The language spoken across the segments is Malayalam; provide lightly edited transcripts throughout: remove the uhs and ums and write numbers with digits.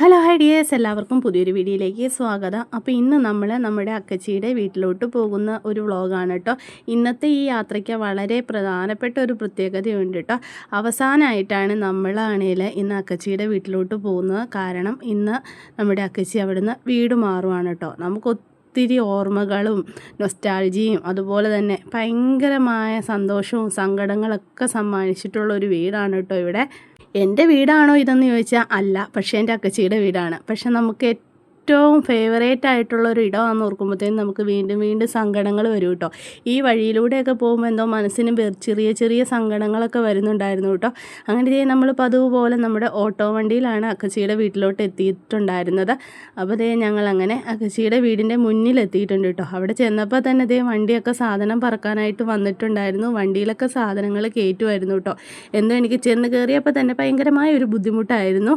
ഹലോ ഹൈ ഡിയേഴ്സ്, എല്ലാവർക്കും പുതിയൊരു വീഡിയോയിലേക്ക് സ്വാഗതം. അപ്പോൾ ഇന്ന് നമ്മൾ നമ്മുടെ അക്കച്ചിയുടെ വീട്ടിലോട്ട് പോകുന്ന ഒരു വ്ളോഗാണ് കേട്ടോ. ഇന്നത്തെ ഈ യാത്രയ്ക്ക് വളരെ പ്രധാനപ്പെട്ട ഒരു പ്രത്യേകതയുണ്ട് കേട്ടോ. അവസാനമായിട്ടാണ് നമ്മളാണെങ്കിൽ ഇന്ന് അക്കച്ചിയുടെ വീട്ടിലോട്ട് പോകുന്നത്. കാരണം ഇന്ന് നമ്മുടെ അക്കച്ചി അവിടുന്ന് വീട് മാറുവാണ് കേട്ടോ. നമുക്ക് ഒത്തിരി ഓർമ്മകളും നൊസ്റ്റാൾജിയും അതുപോലെ തന്നെ ഭയങ്കരമായ സന്തോഷവും സങ്കടങ്ങളൊക്കെ സമ്മാനിച്ചിട്ടുള്ള ഒരു വീടാണ് കേട്ടോ ഇവിടെ. എൻ്റെ വീടാണോ ഇതെന്ന് ചോദിച്ചാൽ അല്ല, പക്ഷേ എൻ്റെ അക്കച്ചിയുടെ വീടാണ്. പക്ഷെ നമുക്ക് ഏറ്റവും ഫേവറേറ്റ് ആയിട്ടുള്ളൊരു ഇടമാണെന്ന് ഓർക്കുമ്പോഴത്തേനും നമുക്ക് വീണ്ടും വീണ്ടും സങ്കടങ്ങൾ വരും കേട്ടോ. ഈ വഴിയിലൂടെയൊക്കെ പോകുമ്പോൾ എന്തോ മനസ്സിന് ചെറിയ ചെറിയ സങ്കടങ്ങളൊക്കെ വരുന്നുണ്ടായിരുന്നു കേട്ടോ. അങ്ങനെ നമ്മൾ പതിവ് പോലെ നമ്മുടെ ഓട്ടോ വണ്ടിയിലാണ് അക്കച്ചിയുടെ വീട്ടിലോട്ട് എത്തിയിട്ടുണ്ടായിരുന്നത്. അപ്പോൾ ഞങ്ങളങ്ങനെ അക്കച്ചിയുടെ വീടിൻ്റെ മുന്നിലെത്തിയിട്ടുണ്ട് കേട്ടോ. അവിടെ ചെന്നപ്പോൾ തന്നെ വണ്ടിയൊക്കെ സാധനം പറക്കാനായിട്ട് വന്നിട്ടുണ്ടായിരുന്നു. വണ്ടിയിലൊക്കെ സാധനങ്ങൾ കയറ്റുമായിരുന്നു കേട്ടോ. എന്തോ എനിക്ക് ചെന്ന് കയറിയപ്പോൾ തന്നെ ഭയങ്കരമായ ഒരു ബുദ്ധിമുട്ടായിരുന്നു.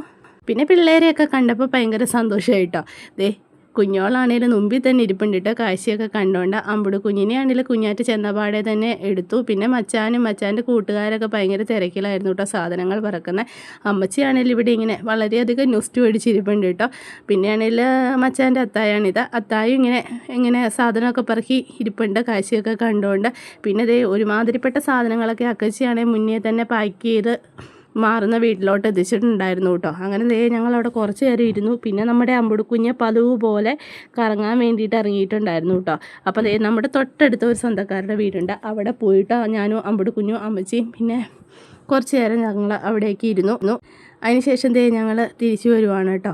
പിന്നെ പിള്ളേരെയൊക്കെ കണ്ടപ്പോൾ ഭയങ്കര സന്തോഷമായിട്ടോ. കുഞ്ഞോളാണേലും മുമ്പിൽ തന്നെ ഇരിപ്പുണ്ടിട്ട് കാഴ്ചയൊക്കെ കണ്ടുകൊണ്ട് അമ്പുട് കുഞ്ഞിനെയാണെങ്കിലും കുഞ്ഞാറ്റ് ചെന്നപാടെ തന്നെ എടുത്തു. പിന്നെ മച്ചാൻ്റെ കൂട്ടുകാരൊക്കെ ഭയങ്കര തിരക്കിലായിരുന്നു കേട്ടോ സാധനങ്ങൾ പറക്കുന്നത്. അമ്മച്ചിയാണെങ്കിലും ഇവിടെ ഇങ്ങനെ വളരെയധികം ന്യൂസ്റ്റ് മേടിച്ചിരിപ്പുണ്ട് കേട്ടോ. പിന്നെയാണെങ്കിൽ മച്ചാൻ്റെ അത്തായാണിത്. അത്തായും ഇങ്ങനെ സാധനമൊക്കെ പറക്കി ഇരിപ്പുണ്ട് കാഴ്ചയൊക്കെ കണ്ടുകൊണ്ട്. പിന്നെ ഒരുമാതിരിപ്പെട്ട സാധനങ്ങളൊക്കെ അക്കച്ചിയാണെങ്കിൽ മുന്നേ തന്നെ പാക്ക് ചെയ്ത് മാറുന്ന വീട്ടിലോട്ട് എത്തിച്ചിട്ടുണ്ടായിരുന്നു കേട്ടോ. അങ്ങനെ ഞങ്ങളവിടെ കുറച്ച് നേരം ഇരുന്നു. പിന്നെ നമ്മുടെ അമ്പുടുക്കുഞ്ഞ് പതിവ് പോലെ കറങ്ങാൻ വേണ്ടിയിട്ട് ഇറങ്ങിയിട്ടുണ്ടായിരുന്നു കേട്ടോ. അപ്പോൾ നമ്മുടെ തൊട്ടടുത്ത ഒരു സ്വന്തക്കാരുടെ വീടുണ്ട്. അവിടെ പോയിട്ട് ഞാനും അമ്പുടുക്കുഞ്ഞും അമ്മച്ചിയും പിന്നെ കുറച്ച് നേരം ഞങ്ങൾ അവിടേക്ക് ഇരുന്നു. അതിനുശേഷം ഞങ്ങൾ തിരിച്ചു വരുവാണ് കേട്ടോ.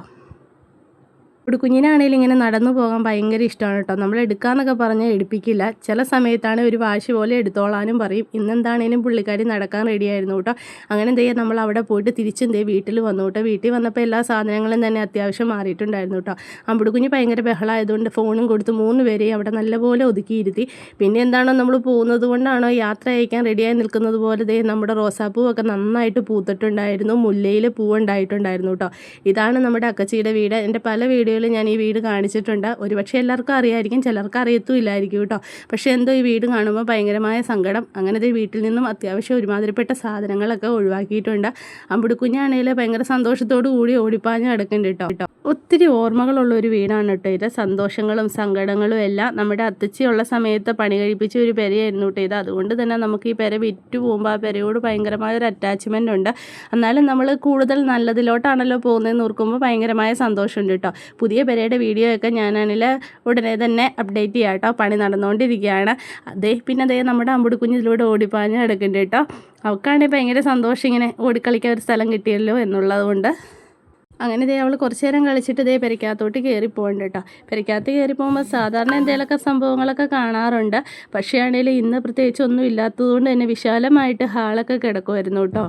ഇവിടെ കുഞ്ഞിനാണെങ്കിലും ഇങ്ങനെ നടന്നു പോകാൻ ഭയങ്കര ഇഷ്ടമാണ് കേട്ടോ. നമ്മൾ എടുക്കാമെന്നൊക്കെ പറഞ്ഞാൽ എടുപ്പിക്കില്ല. ചില സമയത്താണ് ഒരു വാശി പോലെ എടുത്തോളാനും പറയും. ഇന്നെന്താണേലും പുള്ളിക്കാരി നടക്കാൻ റെഡിയായിരുന്നു കേട്ടോ. അങ്ങനെ നമ്മൾ അവിടെ പോയിട്ട് തിരിച്ചും വീട്ടിൽ വന്നു കേട്ടോ. വീട്ടിൽ വന്നപ്പോൾ എല്ലാ സാധനങ്ങളും തന്നെ അത്യാവശ്യം മാറിയിട്ടുണ്ടായിരുന്നു കേട്ടോ. അമ്പുടുക്കുഞ്ഞ് ഭയങ്കര ബഹളമായതുകൊണ്ട് ഫോണും കൊടുത്ത് 3 പേരെയും അവിടെ നല്ലപോലെ ഒതുക്കിയിരുത്തി. പിന്നെ എന്താണോ നമ്മൾ പോകുന്നത് കൊണ്ടാണോ യാത്ര അയക്കാൻ റെഡിയായി നിൽക്കുന്നത് പോലെ നമ്മുടെ റോസാപ്പൂവൊക്കെ നന്നായിട്ട് പൂത്തിട്ടുണ്ടായിരുന്നു. മുല്ലയിൽ പൂവുണ്ടായിട്ടുണ്ടായിരുന്നു കേട്ടോ. ഇതാണ് നമ്മുടെ അക്കച്ചിയുടെ വീട്. എൻ്റെ പല വീഡിയോ ഞാൻ ഈ വീട് കാണിച്ചിട്ടുണ്ട്. ഒരുപക്ഷെ എല്ലാവർക്കും അറിയായിരിക്കും, ചിലർക്ക് അറിയത്തുമില്ലായിരിക്കും കേട്ടോ. പക്ഷേ എന്തോ ഈ വീട് കാണുമ്പോൾ ഭയങ്കരമായ സങ്കടം. അങ്ങനെ വീട്ടിൽ നിന്നും അത്യാവശ്യം ഒരുമാതിരിപ്പെട്ട സാധനങ്ങളൊക്കെ ഒഴിവാക്കിയിട്ടുണ്ട്. അമ്പുടുക്കുഞ്ഞാണെങ്കിൽ ഭയങ്കര സന്തോഷത്തോടു കൂടി ഓടിപ്പാഞ്ഞ് കിടക്കുന്നുണ്ട് കേട്ടോ. ഒത്തിരി ഓർമ്മകളുള്ള ഒരു വീടാണ് കേട്ടോ ഇത്. സന്തോഷങ്ങളും സങ്കടങ്ങളും എല്ലാം നമ്മുടെ അത്തച്ചിയുള്ള സമയത്ത് പണി കഴിപ്പിച്ച ഒരു പെരയായിരുന്നു കേട്ടോ ഇത്. അതുകൊണ്ട് തന്നെ നമുക്ക് ഈ പെര വിറ്റു പോകുമ്പോൾ ആ പെരയോട് ഭയങ്കരമായ ഒരു അറ്റാച്ച്മെൻ്റ് ഉണ്ട്. എന്നാലും നമ്മൾ കൂടുതൽ നല്ലതിലോട്ടാണല്ലോ പോകുന്നതെന്ന് ഓർക്കുമ്പോൾ ഭയങ്കരമായ സന്തോഷമുണ്ട് കേട്ടോ. പുതിയ പെരയുടെ വീഡിയോ ഒക്കെ ഞാനാണെങ്കിൽ ഉടനെ തന്നെ അപ്ഡേറ്റ് ചെയ്യാം കേട്ടോ. പണി നടന്നുകൊണ്ടിരിക്കുകയാണ്. പിന്നെ നമ്മുടെ അമ്പുടുക്കുഞ്ഞ് ഇതിലൂടെ ഓടിപ്പാഞ്ഞ് കിടക്കുന്നുണ്ട് കേട്ടോ. അവൾക്കാണെങ്കിൽ ഭയങ്കര സന്തോഷം ഇങ്ങനെ ഓടിക്കളിക്കാൻ ഒരു സ്ഥലം കിട്ടിയല്ലോ എന്നുള്ളത് കൊണ്ട്. അങ്ങനെ അവൾ കുറച്ച് നേരം കളിച്ചിട്ട് പെരയ്ക്കകത്തോട്ട് കയറി പോകണ്ട കേട്ടോ. പെരയ്ക്കകത്ത് കയറി പോകുമ്പോൾ സാധാരണ എന്തെങ്കിലുമൊക്കെ സംഭവങ്ങളൊക്കെ കാണാറുണ്ട്. പക്ഷേ ആണെങ്കിൽ ഇന്ന് പ്രത്യേകിച്ച് ഒന്നും ഇല്ലാത്തതുകൊണ്ട് തന്നെ വിശാലമായിട്ട് ഹാളൊക്കെ കിടക്കുമായിരുന്നു കേട്ടോ.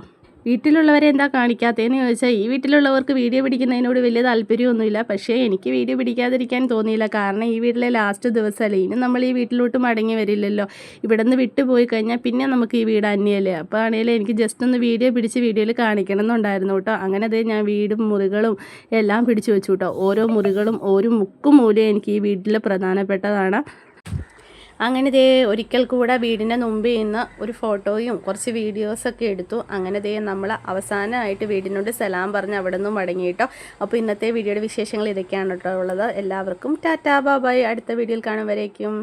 വീട്ടിലുള്ളവരെ എന്താ കാണിക്കാത്തതെന്ന് ചോദിച്ചാൽ ഈ വീട്ടിലുള്ളവർക്ക് വീഡിയോ പിടിക്കുന്നതിനോട് വലിയ താല്പര്യമൊന്നുമില്ല. പക്ഷേ എനിക്ക് വീഡിയോ പിടിക്കാതിരിക്കാൻ തോന്നിയില്ല. കാരണം ഈ വീട്ടിലെ ലാസ്റ്റ് ദിവസമല്ലേ, ഇനി നമ്മൾ ഈ വീട്ടിലോട്ട് മടങ്ങി വരില്ലല്ലോ. ഇവിടെ നിന്ന് വിട്ടു പോയി കഴിഞ്ഞാൽ പിന്നെ നമുക്ക് ഈ വീട് അന്യല്ലേ. അപ്പോൾ ആണെങ്കിലും എനിക്ക് ജസ്റ്റ് ഒന്ന് വീഡിയോ പിടിച്ച് വീഡിയോയിൽ കാണിക്കണം എന്നുണ്ടായിരുന്നു കേട്ടോ. അങ്ങനെ ഞാൻ വീടും മുറികളും എല്ലാം പിടിച്ചു വെച്ചു കേട്ടോ. ഓരോ മുറികളും ഓരോ മുക്കും മൂലയും എനിക്ക് ഈ വീട്ടിൽ പ്രധാനപ്പെട്ടതാണ്. അങ്ങനെ ഒരിക്കൽ കൂടെ വീടിൻ്റെ മുമ്പിൽ നിന്ന് ഒരു ഫോട്ടോയും കുറച്ച് വീഡിയോസൊക്കെ എടുത്തു. അങ്ങനെ നമ്മൾ അവസാനമായിട്ട് വീടിനോട് സലാം പറഞ്ഞ് അവിടെ നിന്നും മടങ്ങിയിട്ടോ. അപ്പോൾ ഇന്നത്തെ വീഡിയോയുടെ വിശേഷങ്ങൾ ഇതൊക്കെയാണ് കേട്ടോ ഉള്ളത്. എല്ലാവർക്കും ടാറ്റാ ബൈ. അടുത്ത വീഡിയോയിൽ കാണും വരേക്കും.